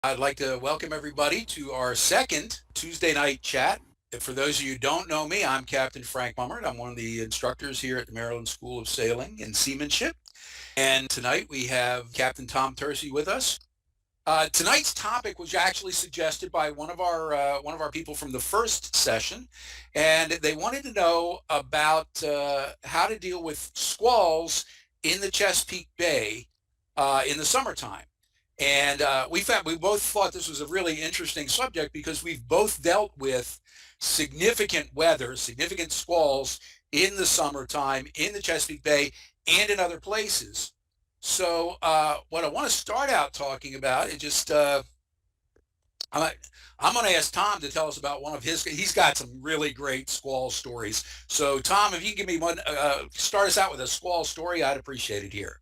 I'd like to welcome everybody to our second Tuesday night chat. For those of you who don't know me, I'm Captain Frank Mummert. I'm one of the instructors here at the Maryland School of Sailing and Seamanship. And tonight we have Captain Tom Tercey with us. Tonight's topic was actually suggested by one of our people from the first session, and they wanted to know about how to deal with squalls in the Chesapeake Bay in the summertime. And we both thought this was a really interesting subject because we've both dealt with significant weather, significant squalls in the summertime in the Chesapeake Bay and in other places. So what I want to start out talking about is just I'm, I'm going to ask Tom to tell us about one of his. He's got some really great squall stories. So Tom, if you can give me one, start us out with a squall story, I'd appreciate it here.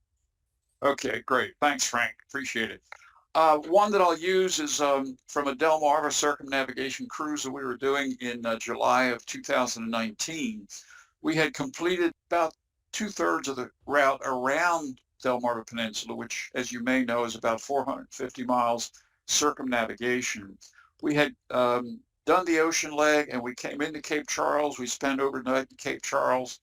Okay, great. Thanks, Frank. Appreciate it. One that I'll use is from a Delmarva circumnavigation cruise that we were doing in July of 2019. We had completed about two-thirds of the route around Delmarva Peninsula, which, as you may know, is about 450 miles circumnavigation. We had done the ocean leg and we came into Cape Charles. We spent overnight in Cape Charles.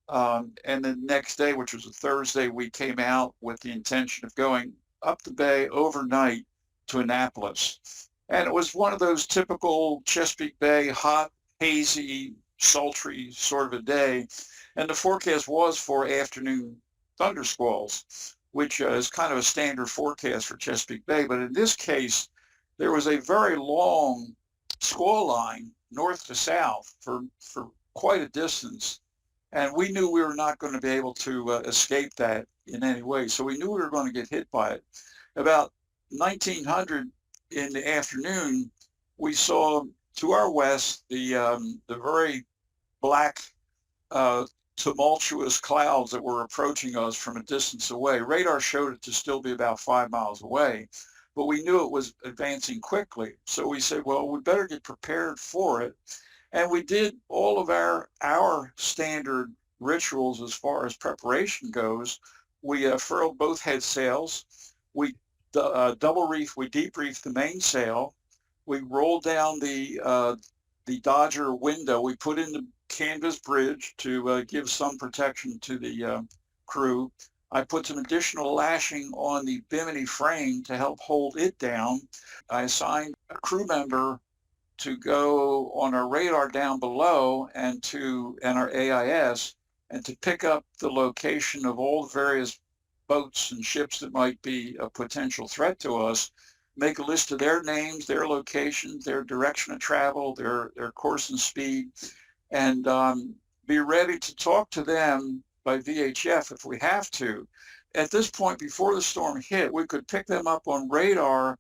And the next day, which was a Thursday, we came out with the intention of going up the bay overnight to Annapolis. And it was one of those typical Chesapeake Bay, hot, hazy, sultry sort of a day. And the forecast was for afternoon thunder squalls, which is kind of a standard forecast for Chesapeake Bay. But in this case, there was a very long squall line north to south for quite a distance, and we knew we were not going to be able to escape that in any way. So we knew we were going to get hit by it. About 1900 in the afternoon, we saw to our west the very black, tumultuous clouds that were approaching us from a distance away. Radar showed it to still be about 5 miles away, but we knew it was advancing quickly. So we said, well, we better get prepared for it. And we did all of our standard rituals as far as preparation goes. We furled both head sails. We double reef, we deep reefed the mainsail. We rolled down the Dodger window. We put in the canvas bridge to give some protection to the crew. I put some additional lashing on the bimini frame to help hold it down. I assigned a crew member to go on our radar down below and our AIS and to pick up the location of all the various boats and ships that might be a potential threat to us, make a list of their names, their locations, their direction of travel, their course and speed, and be ready to talk to them by VHF if we have to. At this point, before the storm hit, we could pick them up on radar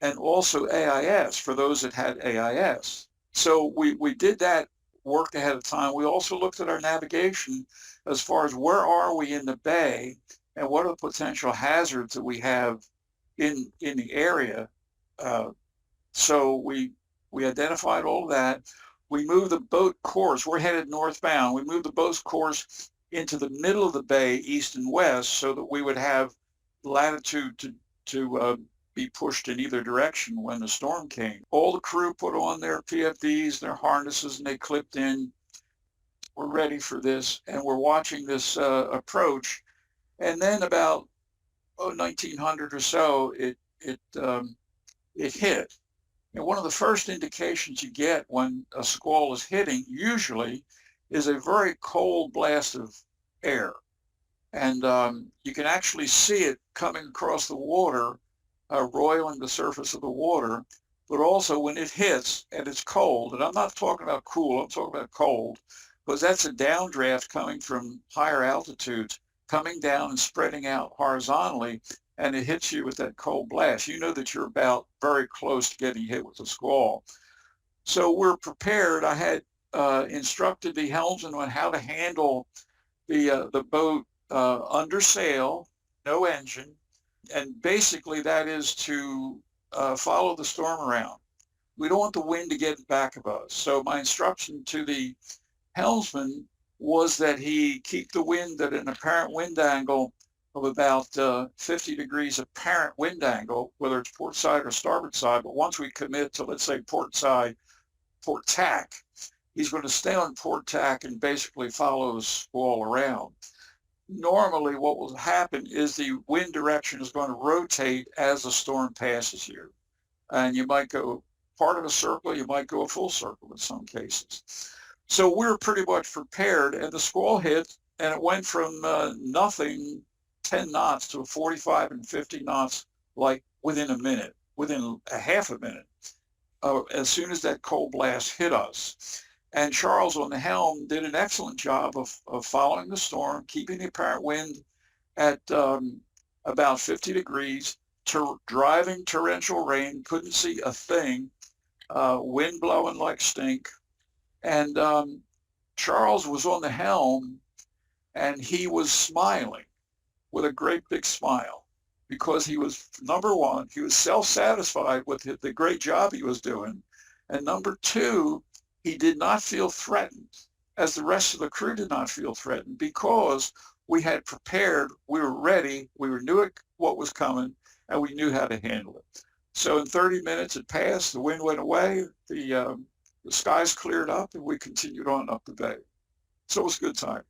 and also AIS for those that had AIS. So we did that, worked ahead of time. We also looked at our navigation as far as where are we in the bay and what are the potential hazards that we have in the area. Uh, so we identified all of that. We moved the boat course. We're headed northbound. We moved the boat's course into the middle of the bay, east and west, so that we would have latitude to be pushed in either direction when the storm came. All the crew put on their PFDs, their harnesses, and they clipped in. We're ready for this, and we're watching this approach. And then about 1900 or so, it hit. And one of the first indications you get when a squall is hitting usually is a very cold blast of air. And you can actually see it coming across the water, roiling the surface of the water. But also when it hits and it's cold, and I'm not talking about cool, I'm talking about cold, because that's a downdraft coming from higher altitudes, coming down and spreading out horizontally, and it hits you with that cold blast. You know that you're about very close to getting hit with a squall. So we're prepared. I had instructed the helmsman on how to handle the boat under sail, no engine, and basically that is to follow the storm around. We don't want the wind to get back of us. So my instruction to the helmsman was that he keep the wind at an apparent wind angle of about 50 degrees apparent wind angle, whether it's port side or starboard side. But once we commit to, let's say, port side, port tack, he's going to stay on port tack and basically follow the squall around. Normally, what will happen is the wind direction is going to rotate as the storm passes you. And you might go part of a circle, you might go a full circle in some cases. So we're pretty much prepared, and the squall hit, and it went from nothing, 10 knots, to 45 and 50 knots, like within a minute, within a half a minute, as soon as that cold blast hit us. And Charles on the helm did an excellent job of following the storm, keeping the apparent wind at about 50 degrees, driving torrential rain, couldn't see a thing, wind blowing like stink. And Charles was on the helm, and he was smiling with a great big smile because he was, number one, he was self-satisfied with the great job he was doing. And number two, he did not feel threatened, as the rest of the crew did not feel threatened, because we had prepared, we were ready, we knew what was coming, and we knew how to handle it. So in 30 minutes it passed, the wind went away, the skies cleared up, and we continued on up the bay. So it was a good time.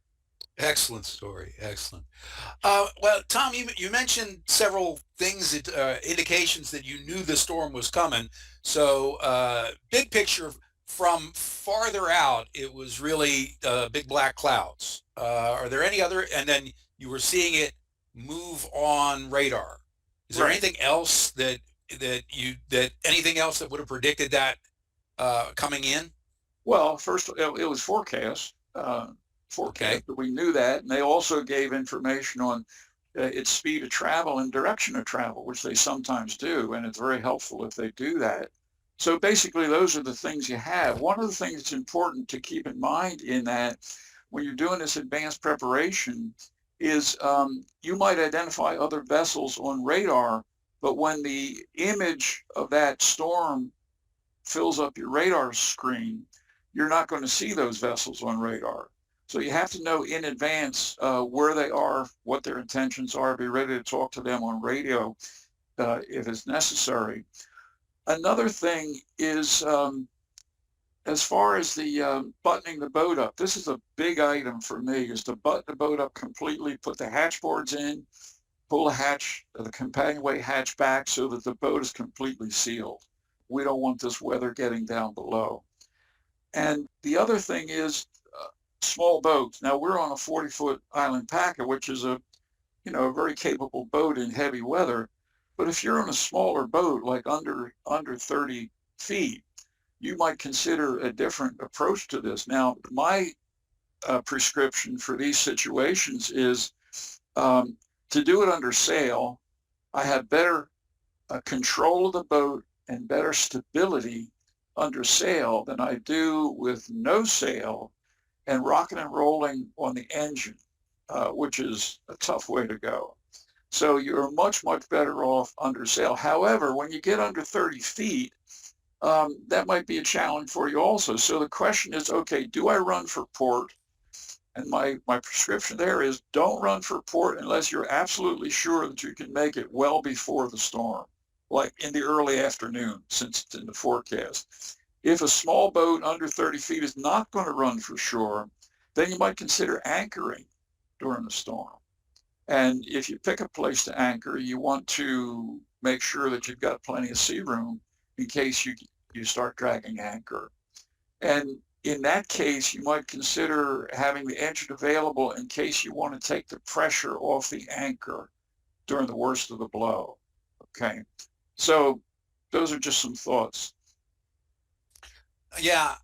Excellent story. Excellent. Well, Tom, you mentioned several things that indications that you knew the storm was coming. So, big picture from farther out, it was really big black clouds. Are there any other? And then you were seeing it move on radar. Is there Right. anything else that anything else that would have predicted that coming in? Well, first, it was Okay. forecast, but we knew that. And they also gave information on its speed of travel and direction of travel, which they sometimes do. And it's very helpful if they do that. So basically, those are the things you have. One of the things that's important to keep in mind in that when you're doing this advanced preparation is you might identify other vessels on radar, but when the image of that storm fills up your radar screen, you're not going to see those vessels on radar. So you have to know in advance where they are, what their intentions are, be ready to talk to them on radio if it's necessary. Another thing is as far as the buttoning the boat up, this is a big item for me, is to button the boat up completely, put the hatch boards in, pull the companionway hatch back so that the boat is completely sealed. We don't want this weather getting down below. And the other thing is small boats. Now we're on a 40-foot island packer, which is a very capable boat in heavy weather. But if you're on a smaller boat, like under 30 feet, you might consider a different approach to this. Now, my prescription for these situations is to do it under sail. I have better control of the boat and better stability under sail than I do with no sail and rocking and rolling on the engine, which is a tough way to go. So you're much, much better off under sail. However, when you get under 30 feet, that might be a challenge for you also. So the question is, okay, do I run for port? And my prescription there is don't run for port unless you're absolutely sure that you can make it well before the storm, like in the early afternoon, since it's in the forecast. If a small boat under 30 feet is not going to run for shore, then you might consider anchoring during the storm. And if you pick a place to anchor, you want to make sure that you've got plenty of sea room in case you start dragging anchor. And in that case, you might consider having the engine available in case you want to take the pressure off the anchor during the worst of the blow. Okay. So those are just some thoughts. Yeah,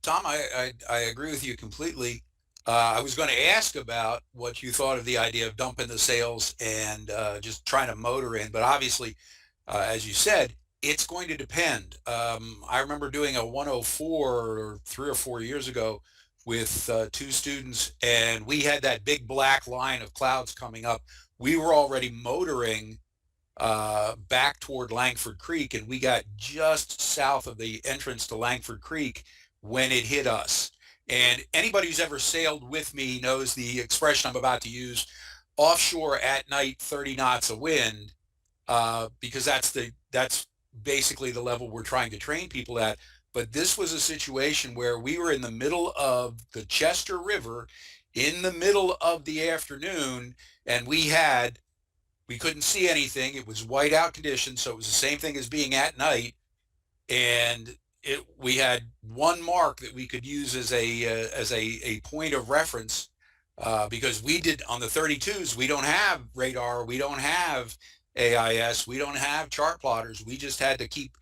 Tom, I agree with you completely. I was going to ask about what you thought of the idea of dumping the sails and just trying to motor in, but obviously, as you said, it's going to depend. I remember doing a 104 or 3 or 4 years ago with two students, and we had that big black line of clouds coming up. We were already motoring back toward Langford Creek, and we got just south of the entrance to Langford Creek when it hit us. And anybody who's ever sailed with me knows the expression I'm about to use. offshore at night, 30 knots of wind, because that's basically the level we're trying to train people at. But this was a situation where we were in the middle of the Chester River in the middle of the afternoon, and we couldn't see anything. It was whiteout conditions, so it was the same thing as being at night. And we had one mark that we could use as a point of reference, because we did on the 32s. We don't have radar, we don't have AIS, we don't have chart plotters. We just had to keep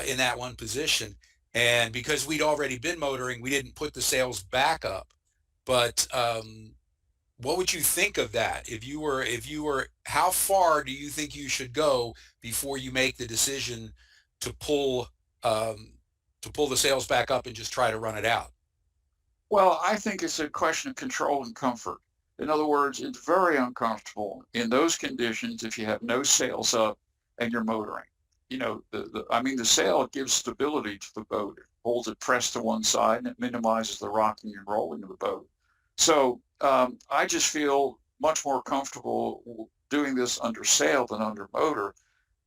in that one position. And because we'd already been motoring, we didn't put the sails back up. But what would you think of that? If you were, how far do you think you should go before you make the decision to pull um, to pull the sails back up and just try to run it out? Well, I think it's a question of control and comfort. In other words, it's very uncomfortable in those conditions if you have no sails up and you're motoring. You know, I mean, the sail gives stability to the boat. It holds it pressed to one side and it minimizes the rocking and rolling of the boat. So I just feel much more comfortable doing this under sail than under motor.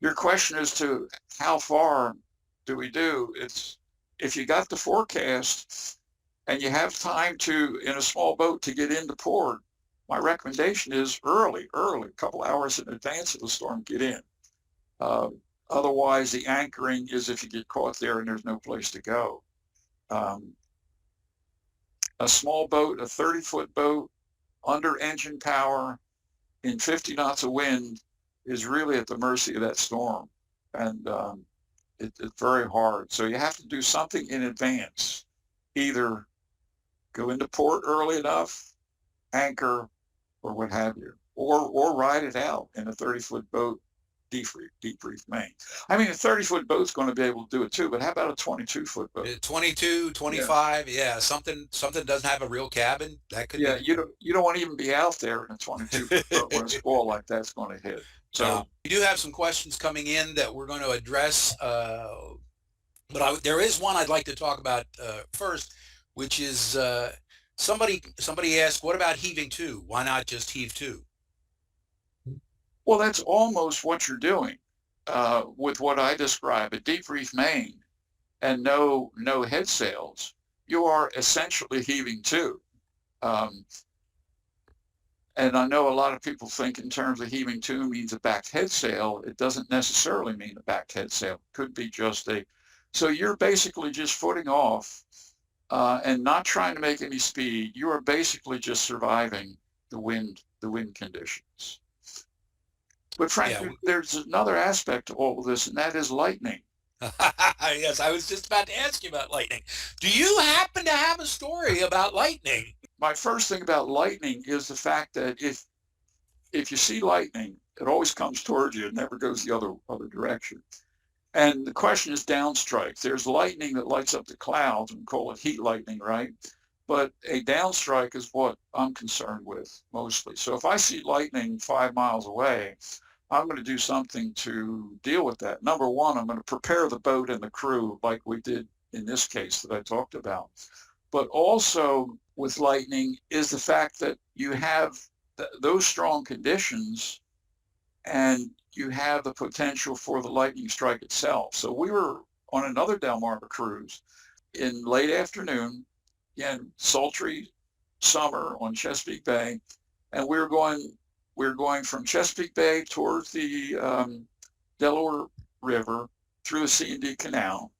Your question as to how far do we do? It's if you got the forecast and you have time to, in a small boat, to get into port, my recommendation is early, a couple hours in advance of the storm, get in. Uh, Otherwise, the anchoring is if you get caught there and there's no place to go. Um, a small boat, a 30-foot boat, under engine power, in 50 knots of wind, is really at the mercy of that storm. And it's very hard. So you have to do something in advance, either go into port early enough, anchor, or what have you, or ride it out in a 30-foot boat, deep reef main. I mean, a 30-foot boat's going to be able to do it too, but how about a 22-foot boat? 22, Yeah, 25, yeah, something doesn't have a real cabin. That could yeah, be. you don't want to even be out there in a 22-foot boat when a squall like that's going to hit. So, We do have some questions coming in that we're going to address, but there is one I'd like to talk about first, which is somebody asked, what about heaving two? Why not just heave two? well, that's almost what you're doing with what I describe, a deep reef main and no head sails. You are essentially heaving two. Um, And I know a lot of people think in terms of heaving to means a backed head sail. It doesn't necessarily mean a backed head sail. It could be just a, so you're basically just footing off and not trying to make any speed. You are basically just surviving the wind conditions. But Frank, Yeah. there's another aspect to all of this, and that is lightning. Yes, I was just about to ask you about lightning. Do you happen to have a story about lightning? My first thing about lightning is the fact that if you see lightning, it always comes towards you. It never goes the other direction. And the question is downstrike. There's lightning that lights up the clouds, and we call it heat lightning, right? But a downstrike is what I'm concerned with mostly. So if I see lightning 5 miles away, I'm going to do something to deal with that. Number one, I'm going to prepare the boat and the crew like we did in this case that I talked about. But also with lightning is the fact that you have those strong conditions and you have the potential for the lightning strike itself. So we were on another Delmarva cruise in late afternoon, again, sultry summer on Chesapeake Bay, and we were going from Chesapeake Bay towards the Delaware River through the C&D Canal,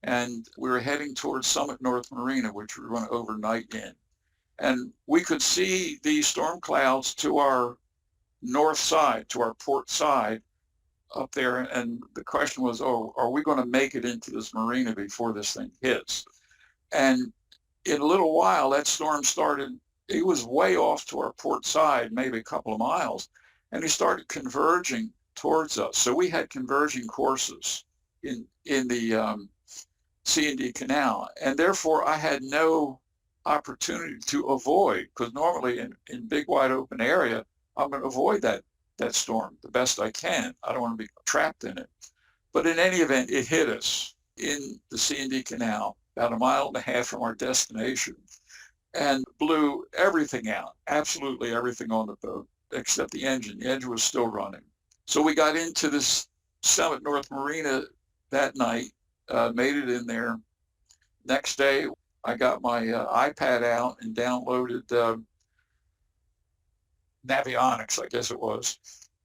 and we were heading towards Summit North Marina, which we were going to overnight in. And we could see these storm clouds to our north side, to our port side up there. And the question was, oh, are we going to make it into this marina before this thing hits? And in a little while, that storm started, it was way off to our port side, maybe a couple of miles, and he started converging towards us. So we had converging courses in the C&D Canal, and therefore I had no opportunity to avoid, because normally in big wide open area, I'm going to avoid that storm the best I can. I don't want to be trapped in it. But in any event, it hit us in the C&D Canal, about a mile and a half from our destination, and blew everything out, absolutely everything on the boat. except the engine. The engine was still running. So we got into this Summit North Marina that night, made it in there. Next day, I got my iPad out and downloaded Navionics, I guess it was.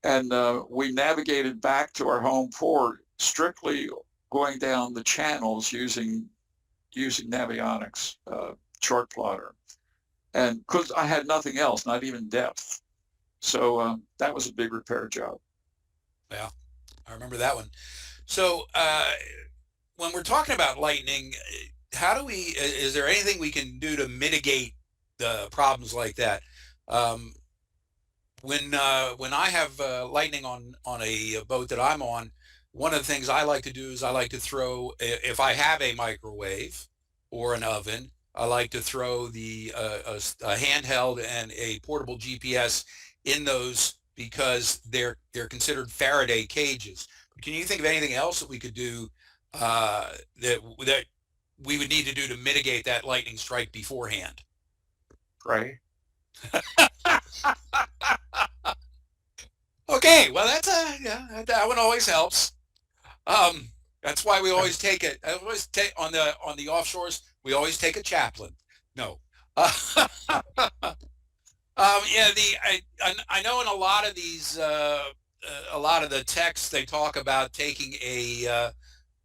And we navigated back to our home port strictly going down the channels using Navionics chart plotter. And because I had nothing else, not even depth. So that was a big repair job. Yeah, I remember that one. So when we're talking about lightning, how do we, is there anything we can do to mitigate the problems like that? Um, when I have lightning on a boat that I'm on, one of the things I like to do is I like to throw, if I have a microwave or an oven, I like to throw a handheld and a portable GPS in those because they're considered Faraday cages. Can you think of anything else that we could do that we would need to do to mitigate that lightning strike beforehand? Right. Okay, well that's a yeah, that one always helps. Um, that's why we always take it. I always take on the offshores. We always take a chaplain. No. Yeah, I know in a lot of these a lot of the texts they talk about taking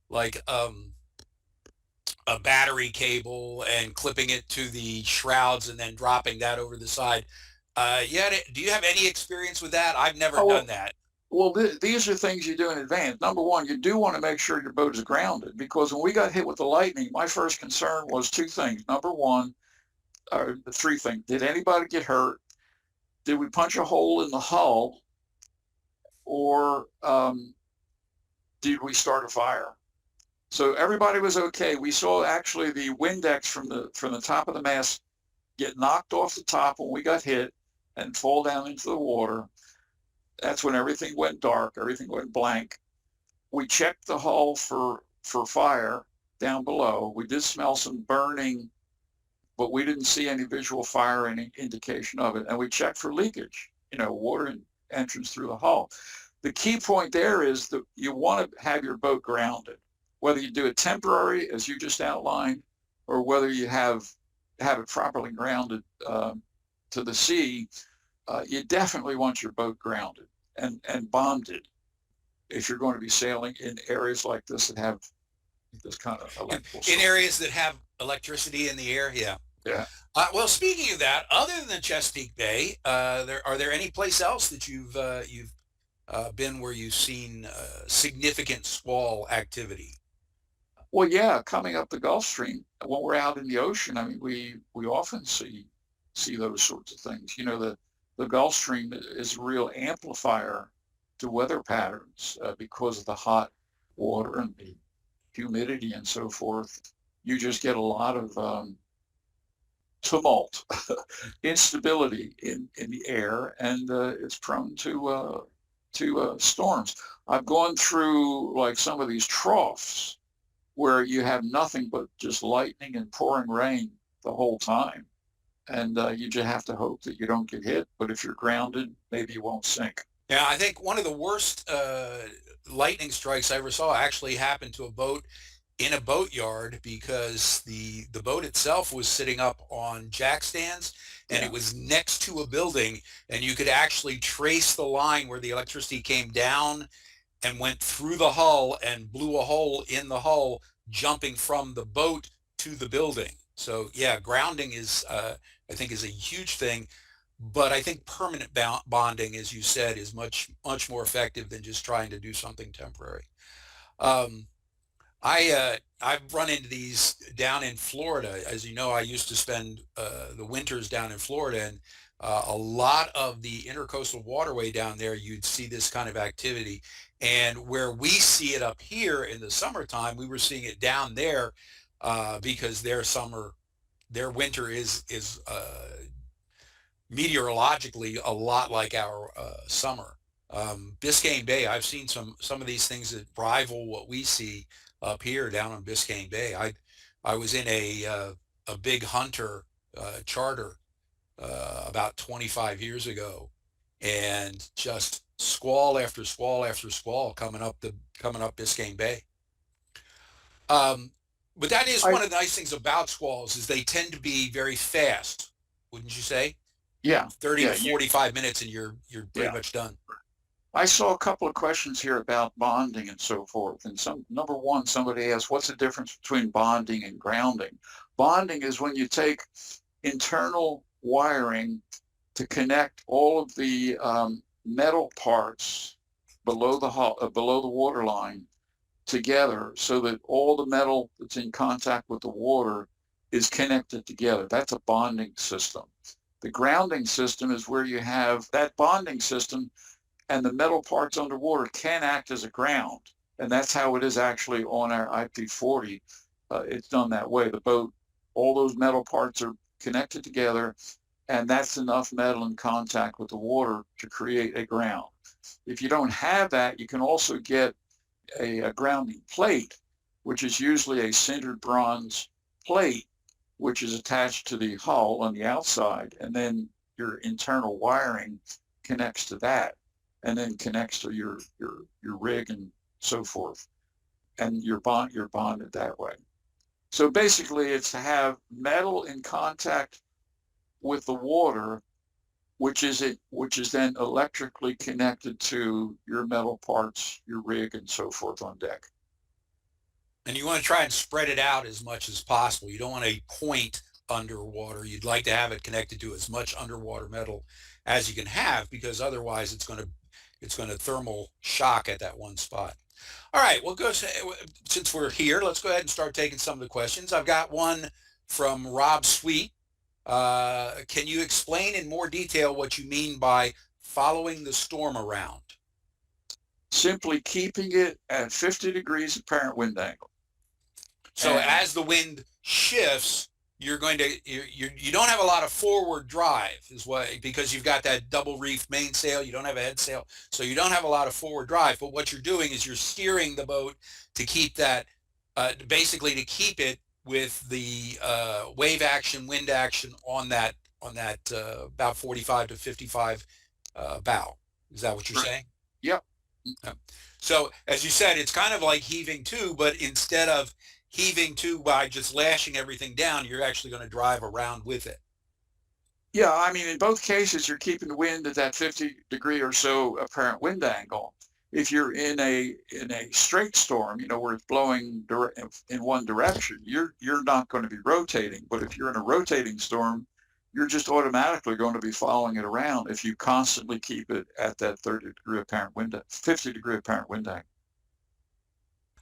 like a battery cable and clipping it to the shrouds and then dropping that over the side. Yeah, do you have any experience with that? I've never Oh, done that. well, these are things you do in advance. Number one, you do want to make sure your boat is grounded because when we got hit with the lightning, my first concern was two things. Number one, or three things. Did anybody get hurt? Did we punch a hole in the hull or did we start a fire? So everybody was okay. We saw actually the Windex from the top of the mast get knocked off the top when we got hit and fall down into the water. That's when everything went dark, everything went blank. We checked the hull for fire down below. We did smell some burning, but we didn't see any visual fire, any indication of it. And we checked for leakage, water entrance through the hull. The key point there is that you want to have your boat grounded, whether you do it temporary, as you just outlined, or whether you have it properly grounded to the sea. You definitely want your boat grounded and bonded if you're going to be sailing in areas like this that have this kind of electrical In storm. areas that have electricity in the air, yeah. Yeah. Well, speaking of that, other than Chesapeake Bay, are there any place else that you've been where you've seen significant squall activity? Well, yeah, coming up the Gulf Stream, when we're out in the ocean, I mean, we often see those sorts of things. The Gulf Stream is a real amplifier to weather patterns because of the hot water and the humidity and so forth. You just get a lot of tumult, instability in the air, and it's prone to storms. I've gone through like some of these troughs where you have nothing but just lightning and pouring rain the whole time. And you just have to hope that you don't get hit. But if you're grounded, maybe you won't sink. Yeah, I think one of the worst lightning strikes I ever saw actually happened to a boat in a boatyard because the boat itself was sitting up on jack stands and it Yeah. was next to a building and you could actually trace the line where the electricity came down and went through the hull and blew a hole in the hull, jumping from the boat to the building. So yeah, grounding is, I think, is a huge thing. But I think permanent bonding, as you said, is much more effective than just trying to do something temporary. Um, I've run into these down in Florida. As you know, I used to spend the winters down in Florida, and a lot of the intercoastal waterway down there, you'd see this kind of activity. And where we see it up here in the summertime, we were seeing it down there because their winter is meteorologically a lot like our summer. Biscayne Bay, I've seen some of these things that rival what we see up here down on Biscayne Bay. I was in a big hunter charter about 25 years ago, and just squall after squall after squall coming up Biscayne Bay. Um, but that is I one of the nice things about squalls is they tend to be very fast, wouldn't you say? Yeah, 30 to yeah, 45 minutes and you're pretty yeah. much done. I saw a couple of questions here about bonding and so forth. And number one, somebody asked, what's the difference between bonding and grounding? Bonding is when you take internal wiring to connect all of the metal parts below the water line together so that all the metal that's in contact with the water is connected together. That's a bonding system. The grounding system is where you have that bonding system and the metal parts underwater can act as a ground. And that's how it is actually on our IP40. It's done that way. The boat, all those metal parts are connected together, and that's enough metal in contact with the water to create a ground. If you don't have that, you can also get a grounding plate, which is usually a sintered bronze plate, which is attached to the hull on the outside, and then your internal wiring connects to that, and then connects to your rig and so forth, and you're bonded that way. So basically, it's to have metal in contact with the water, which is then electrically connected to your metal parts, your rig, and so forth on deck. And you want to try and spread it out as much as possible. You don't want a point underwater. You'd like to have it connected to as much underwater metal as you can have, because otherwise it's going to thermal shock at that one spot. All right, well, since we're here, let's go ahead and start taking some of the questions. I've got one from Rob Sweet. Can you explain in more detail what you mean by following the storm around? Simply keeping it at 50 degrees apparent wind angle. So And as the wind shifts, you don't have a lot of forward drive is what, because you've got that double reef mainsail, you don't have a head sail, so you don't have a lot of forward drive. But what you're doing is you're steering the boat to keep that, basically to keep it with the wave action, wind action on that about 45 to 55 bow. Is that what you're right, saying? yep, Yeah. So as you said, it's kind of like heaving to, but instead of heaving to by just lashing everything down, you're actually going to drive around with it. yeah. I mean, in both cases, you're keeping the wind at that 50-degree or so apparent wind angle. If you're in a straight storm, where it's blowing in one direction, you're not going to be rotating. But if you're in a rotating storm, you're just automatically going to be following it around if you constantly keep it at that 30-degree apparent wind, 50-degree apparent wind angle.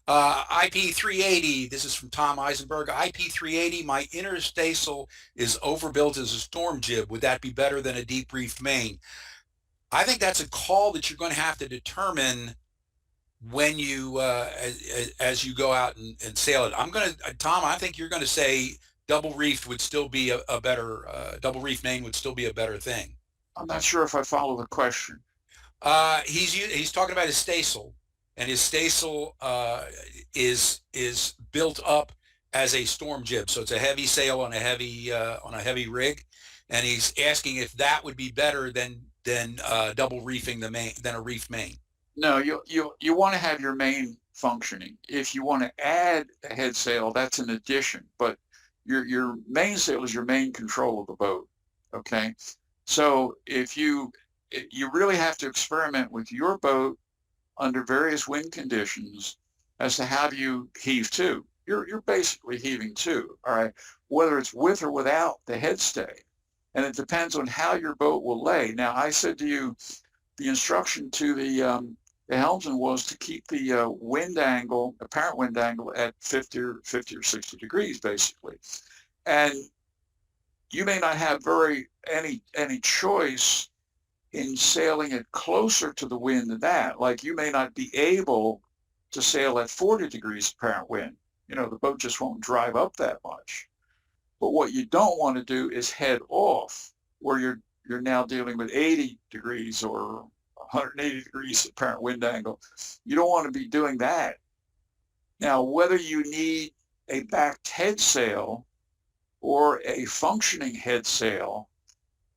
IP380, this is from Tom Eisenberg. IP380, my interstacial is overbuilt as a storm jib. Would that be better than a deep reefed main? I think that's a call that you're going to have to determine when you as you go out and sail it. I'm going to Tom. I think you're going to say double reefed would still be a better double reef main would still be a better thing. I'm not sure if I follow the question. He's talking about his staysail, and his staysail is built up as a storm jib, so it's a heavy sail on a heavy rig, and he's asking if that would be better than double reefing the main than a reef main. No, you want to have your main functioning. If you want to add a head sail, that's an addition, but your mainsail is your main control of the boat. Okay, so if you really have to experiment with your boat under various wind conditions as to how do you heave to. You're basically heaving to, all right, whether it's with or without the head stay, and it depends on how your boat will lay. Now, I said to you, the instruction to the helmsman was to keep the wind angle, apparent wind angle, at 50 or 60 degrees, basically. And you may not have any choice in sailing it closer to the wind than that. Like you may not be able to sail at 40 degrees apparent wind. The boat just won't drive up that much. But what you don't want to do is head off where you're now dealing with 80 degrees or 180 degrees apparent wind angle. You don't want to be doing that. Now, whether you need a backed head sail or a functioning head sail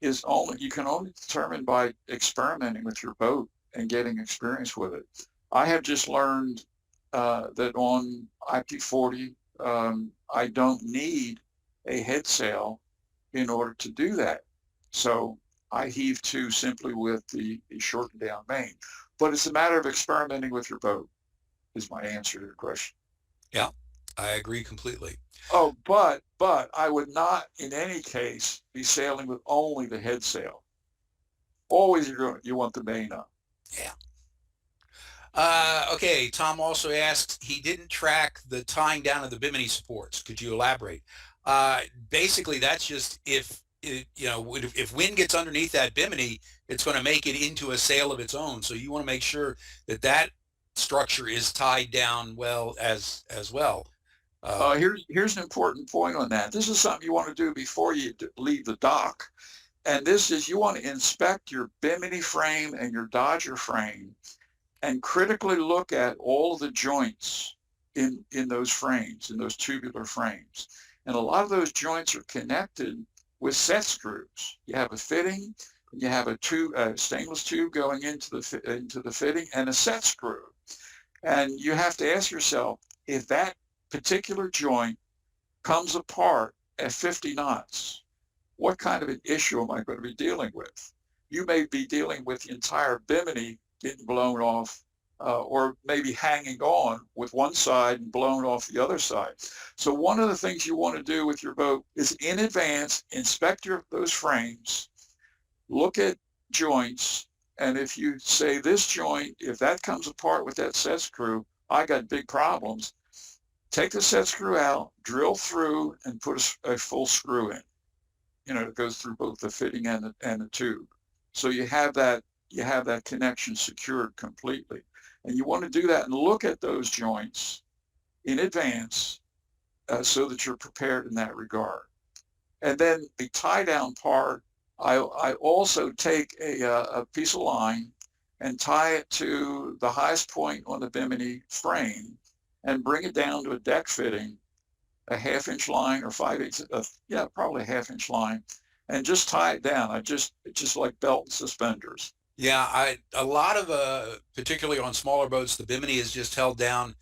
you can only determine by experimenting with your boat and getting experience with it. I have just learned that on IP40, I don't need a head sail in order to do that. So I heave to simply with the shortened down main. But it's a matter of experimenting with your boat, is my answer to your question. Yeah, I agree completely. Oh, but I would not in any case be sailing with only the head sail. Always you want the main up. Yeah. Okay, Tom also asks, he didn't track the tying down of the bimini supports. Could you elaborate? Basically, that's just if wind gets underneath that bimini, it's going to make it into a sail of its own. So you want to make sure that that structure is tied down well as well. Uh, Here's an important point on that. This is something you want to do before you leave the dock. And this is you want to inspect your bimini frame and your Dodger frame and critically look at all of the joints in those frames, in those tubular frames. And a lot of those joints are connected with set screws. You have a fitting, you have a stainless tube going into the fitting and a set screw. And you have to ask yourself, if that particular joint comes apart at 50 knots, what kind of an issue am I going to be dealing with? You may be dealing with the entire bimini getting blown off, or maybe hanging on with one side and blown off the other side. So one of the things you want to do with your boat is in advance, inspect those frames, look at joints, and if you say this joint, if that comes apart with that set screw, I got big problems. Take the set screw out, drill through, and put a full screw in. It goes through both the fitting and the tube. So you have that connection secured completely. And you want to do that and look at those joints in advance so that you're prepared in that regard. And then the tie down part, I also take a piece of line and tie it to the highest point on the bimini frame and bring it down to a deck fitting, a half-inch line or 5/8, probably a half-inch line, and just tie it down. It's just like belt and suspenders. yeah, a lot of particularly on smaller boats, the bimini is held down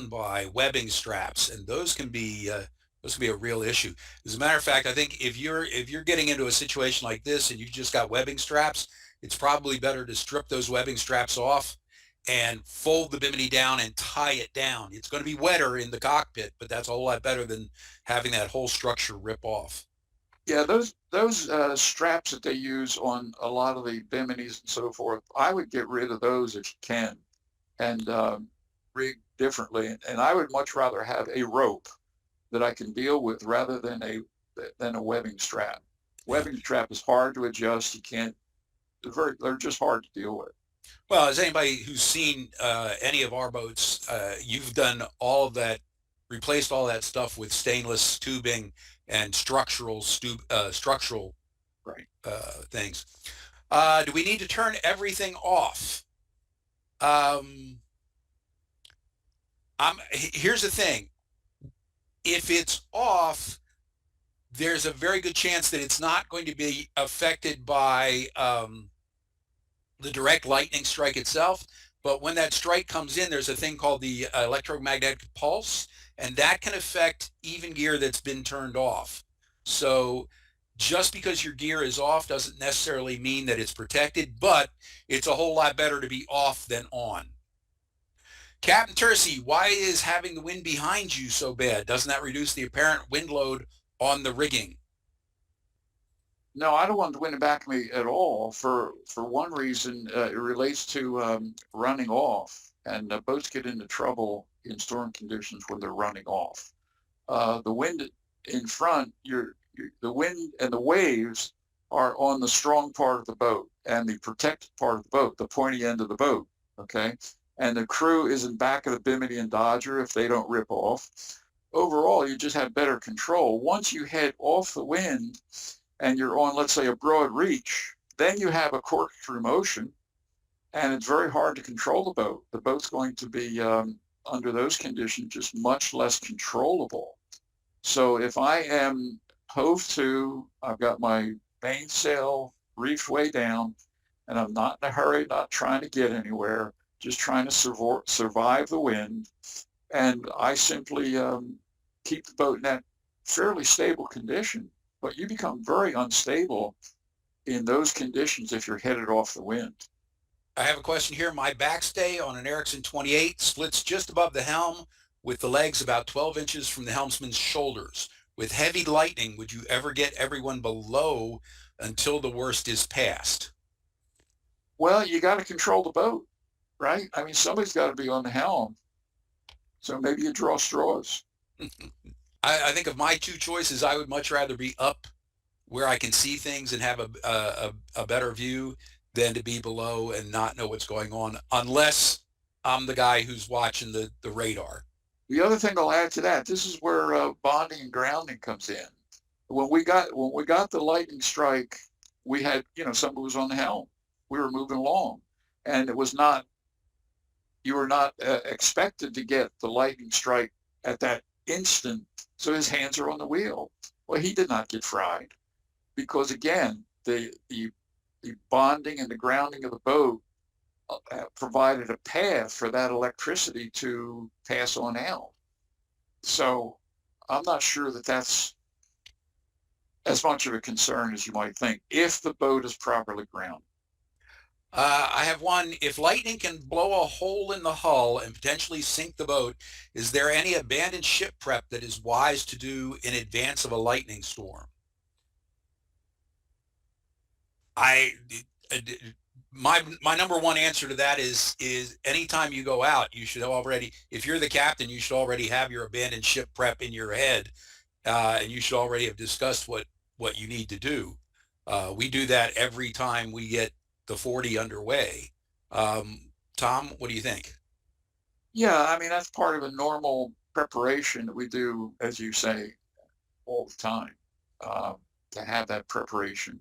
by webbing straps, and those can be a real issue. As a matter of fact, I think if you're getting into a situation like this and you've just got webbing straps, it's probably better to strip those webbing straps off and fold the bimini down and tie it down. It's going to be wetter in the cockpit, but that's a whole lot better than having that whole structure rip off. Yeah, those straps that they use on a lot of the biminis and so forth, I would get rid of those if you can, and rig differently. And I would much rather have a rope that I can deal with rather than a webbing strap. Yeah. Webbing strap is hard to adjust. You can't. They're just hard to deal with. Well, as anybody who's seen any of our boats, you've done all of that, replaced all that stuff with stainless tubing and structural Right. things. Do we need to turn everything off? Um, Here's the thing. If it's off, there's a very good chance that it's not going to be affected by the direct lightning strike itself. But when that strike comes in, there's a thing called the electromagnetic pulse, and that can affect even gear that's been turned off. So just because your gear is off doesn't necessarily mean that it's protected, but it's a whole lot better to be off than on. Captain Tercey, why is having the wind behind you so bad? Doesn't that reduce the apparent wind load on the rigging? No, I don't want the wind to back me at all. For one reason, it relates to running off, and boats get into trouble in storm conditions when they're running off. The wind in front, the wind and the waves are on the strong part of the boat and the protected part of the boat, the pointy end of the boat. Okay, and the crew is in back of the Bimini and Dodger if they don't rip off. Overall, you just have better control. Once you head off the wind and you're on, let's say, a broad reach, then you have a corkscrew motion, and it's very hard to control the boat. The boat's going to be, under those conditions, just much less controllable. So if I am hove to, I've got my mainsail reefed way down, and I'm not in a hurry, not trying to get anywhere, just trying to survive the wind. And I simply keep the boat in that fairly stable condition. But you become very unstable in those conditions if you're headed off the wind. I have a question here. My backstay on an Erickson 28 splits just above the helm with the legs about 12 inches from the helmsman's shoulders. With heavy lightning, would you ever get everyone below until the worst is past? Well, you got to control the boat, right? I mean, somebody's got to be on the helm. So maybe you draw straws. I think of my two choices, I would much rather be up where I can see things and have a better view than to be below and not know what's going on, unless I'm the guy who's watching the radar. The other thing I'll add to that, this is where bonding and grounding comes in. When we got the lightning strike, we had, somebody was on the helm. We were moving along, and it was not you were not expected to get the lightning strike at that instant. So his hands are on the wheel. Well, he did not get fried because again, the bonding and the grounding of the boat provided a path for that electricity to pass on out. So I'm not sure that that's as much of a concern as you might think if the boat is properly grounded. I have one. If lightning can blow a hole in the hull and potentially sink the boat, is there any abandoned ship prep that is wise to do in advance of a lightning storm? I my number one answer to that is anytime you go out, you should already, if you're the captain, you should already have your abandoned ship prep in your head, and you should already have discussed what you need to do. We do that every time we get the 40 underway. Tom, what do you think? Yeah, I mean, that's part of a normal preparation that we do, as you say, all the time, uh, to have that preparation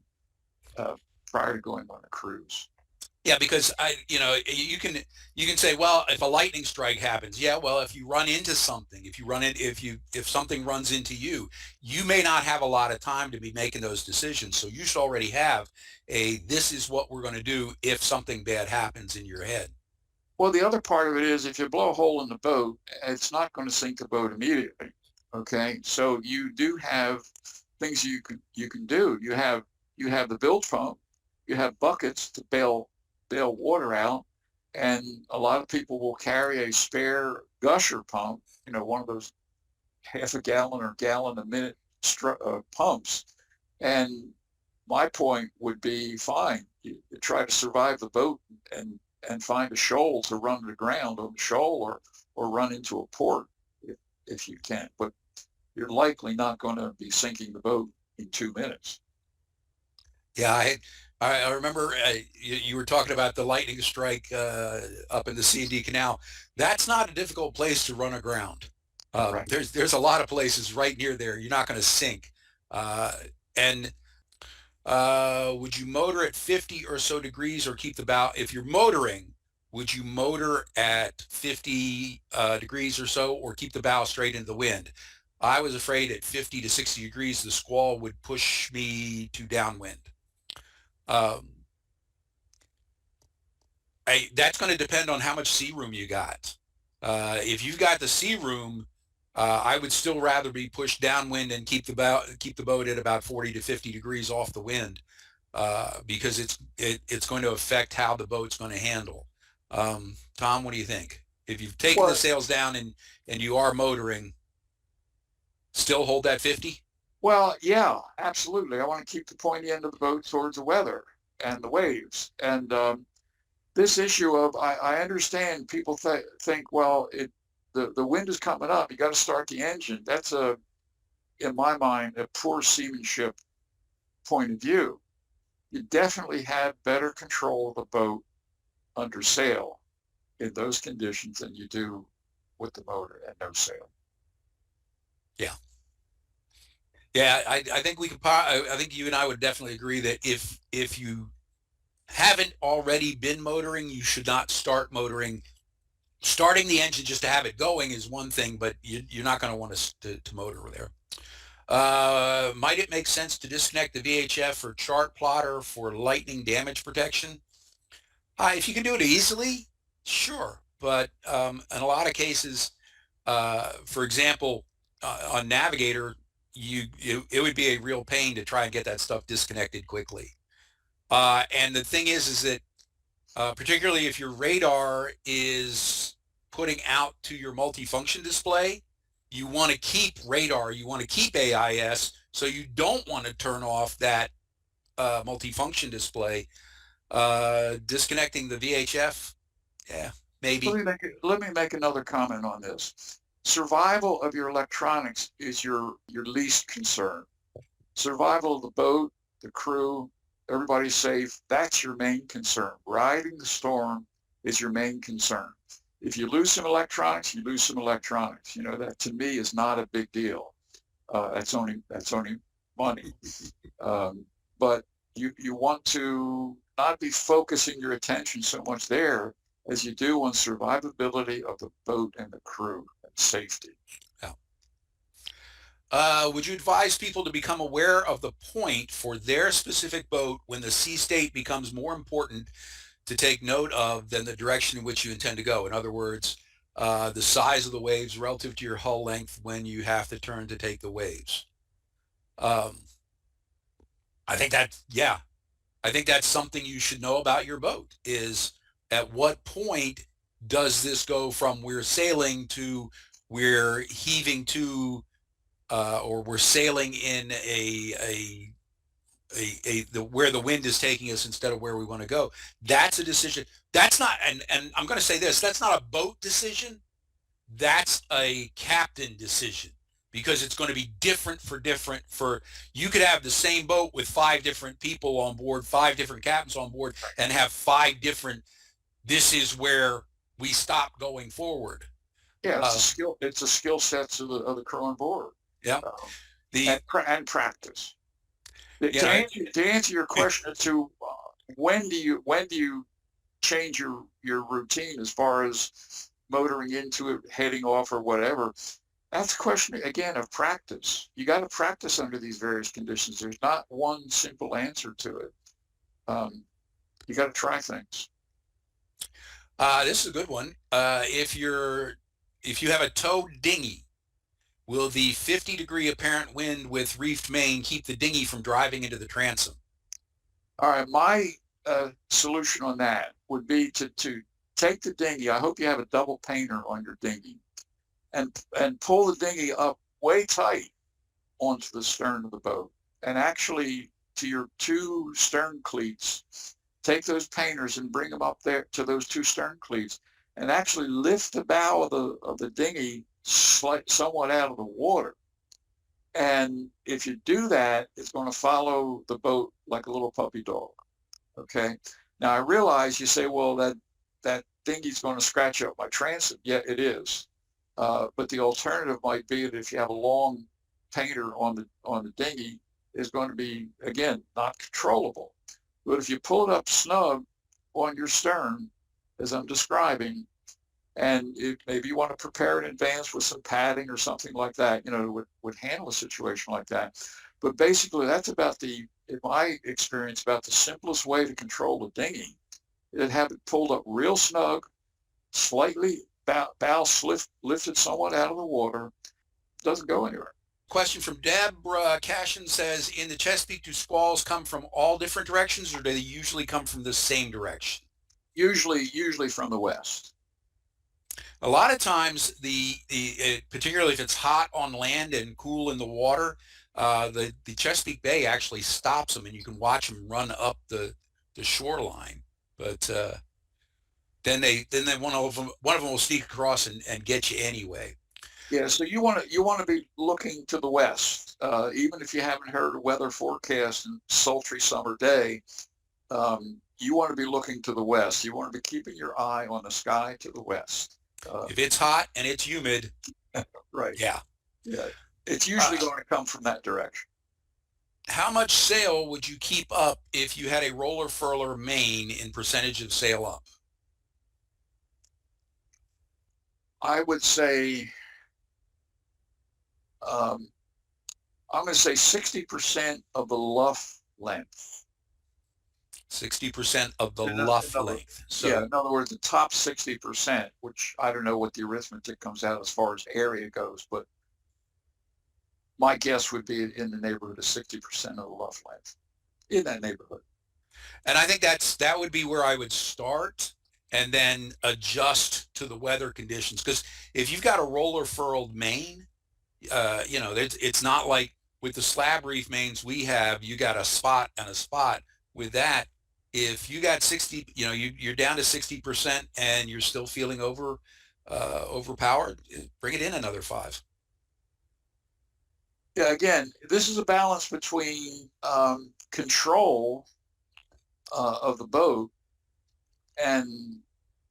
uh, prior to going on a cruise. Yeah, because you can say, well, if a lightning strike happens, yeah, well, if you run into something, if something runs into you, you may not have a lot of time to be making those decisions. So you should already have this is what we're going to do if something bad happens in your head. Well, the other part of it is if you blow a hole in the boat, it's not going to sink the boat immediately. Okay, so you do have things you can do. You have the bilge pump, you have buckets to bail water out, and a lot of people will carry a spare gusher pump. One of those half a gallon or gallon a minute pumps. And my point would be fine. You try to survive the boat and find a shoal to run to the ground on the shoal or run into a port if you can. But you're likely not going to be sinking the boat in 2 minutes. Yeah, I remember you were talking about the lightning strike up in the C&D Canal. That's not a difficult place to run aground. Right. There's a lot of places right near there. You're not going to sink. And would you motor at 50 or so degrees or keep the bow? If you're motoring, would you motor at 50 degrees or so or keep the bow straight into the wind? I was afraid at 50 to 60 degrees, the squall would push me to downwind. Um, that's going to depend on how much sea room you got. If you've got the sea room, I would still rather be pushed downwind and keep the boat at about 40 to 50 degrees off the wind, because it's going to affect how the boat's going to handle. Tom, what do you think? If you've taken the Well, sails down and you are motoring, still hold that 50? well, yeah, absolutely. I want to keep the pointy end of the boat towards the weather and the waves. And this issue of I understand people think, well, the wind is coming up. You got to start the engine. That's in my mind, a poor seamanship point of view. You definitely have better control of the boat under sail in those conditions than you do with the motor and no sail. Yeah. Yeah, I think I think you and I would definitely agree that if you haven't already been motoring, you should not start motoring. Starting the engine just to have it going is one thing, but you're not going to want to motor there. Might it make sense to disconnect the VHF or chart plotter for lightning damage protection? If you can do it easily, sure. But in a lot of cases, for example, on Navigator, it would be a real pain to try and get that stuff disconnected quickly. And the thing is that particularly if your radar is putting out to your multifunction display, you want to keep radar, you want to keep AIS, so you don't want to turn off that multifunction display. Disconnecting the VHF, yeah, maybe. Let me make another comment on this. Survival of your electronics is your least concern. Survival of the boat, the crew, everybody's safe. That's your main concern. Riding the storm is your main concern. If you lose some electronics, you lose some electronics. You know, that to me is not a big deal. That's only money. But you want to not be focusing your attention so much there as you do on survivability of the boat and the crew and safety. Yeah. Would you advise people to become aware of the point for their specific boat when the sea state becomes more important to take note of than the direction in which you intend to go? In other words, the size of the waves relative to your hull length when you have to turn to take the waves. Um, I think that, yeah, I think that's something you should know about your boat is at what point does this go from we're sailing to we're heaving to or we're sailing in the where the wind is taking us instead of where we want to go. That's a decision. That's not, and I'm going to say this, that's not a boat decision. That's a captain decision because it's going to be different for you could have the same boat with five different people on board, five different captains on board, and have five different, this is where we stop going forward. Yeah, it's a skill sets of the crew on board. Yeah. Um, The and practice. To yeah, answer your question as to when do you change your routine as far as motoring into it, heading off, or whatever, that's a question again of practice. You got to practice under these various conditions. There's not one simple answer to it. You got to try things. this is a good one. If you have a towed dinghy, will the 50-degree apparent wind with reefed main keep the dinghy from driving into the transom? All right, my solution on that would be to take the dinghy. I hope you have a double painter on your dinghy, and pull the dinghy up way tight onto the stern of the boat, and actually to your two stern cleats, take those painters and bring them up there to those two stern cleats, and actually lift the bow of the dinghy somewhat out of the water. And if you do that, it's going to follow the boat like a little puppy dog. Okay. Now I realize you say, well, that dinghy's going to scratch up my transom. Yeah, it is. But the alternative might be that if you have a long painter on the dinghy, is going to be again not controllable. But if you pull it up snug on your stern, as I'm describing, and maybe you want to prepare in advance with some padding or something like that, you know, would handle a situation like that. But basically, that's about in my experience, about the simplest way to control the dinghy. It'd have it pulled up real snug, slightly bow lifted somewhat out of the water, doesn't go anywhere. Question from Deborah Cashin says, in the Chesapeake, do squalls come from all different directions or do they usually come from the same direction? Usually from the west. A lot of times, particularly if it's hot on land and cool in the water, the Chesapeake Bay actually stops them, and you can watch them run up the shoreline. But then one of them will sneak across and get you anyway. Yeah, so you want to be looking to the west, even if you haven't heard a weather forecast and sultry summer day. You want to be looking to the west. You want to be keeping your eye on the sky to the west. If it's hot and it's humid, Right. yeah. Yeah. It's usually going to come from that direction. How much sail would you keep up if you had a roller furler main in percentage of sail up? I would say um, I'm going to say 60% of the luff length. 60% of the In luff other, length. yeah, So, in other words, the top 60%, which I don't know what the arithmetic comes out as far as area goes, but my guess would be in the neighborhood of 60% of the luff length, in that neighborhood. and I think that would be where I would start and then adjust to the weather conditions. Because if you've got a roller furled main, it's not like with the slab reef mains we have, you got a spot and a spot. With that, if you got 60, you're down to 60% and you're still feeling overpowered, bring it in another five. Yeah, again, this is a balance between control of the boat and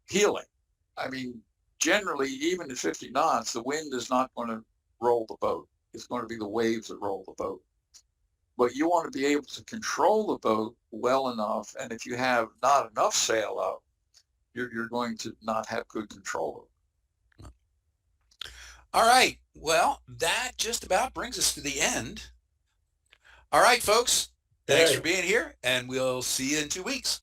healing. I mean, generally, even at 50 knots, the wind is not going to roll the boat. It's going to be the waves that roll the boat. But you want to be able to control the boat well enough. And if you have not enough sail up, you're going to not have good control. All right. Well, that just about brings us to the end. All right, folks. Thanks for Okay. being here, and we'll see you in 2 weeks.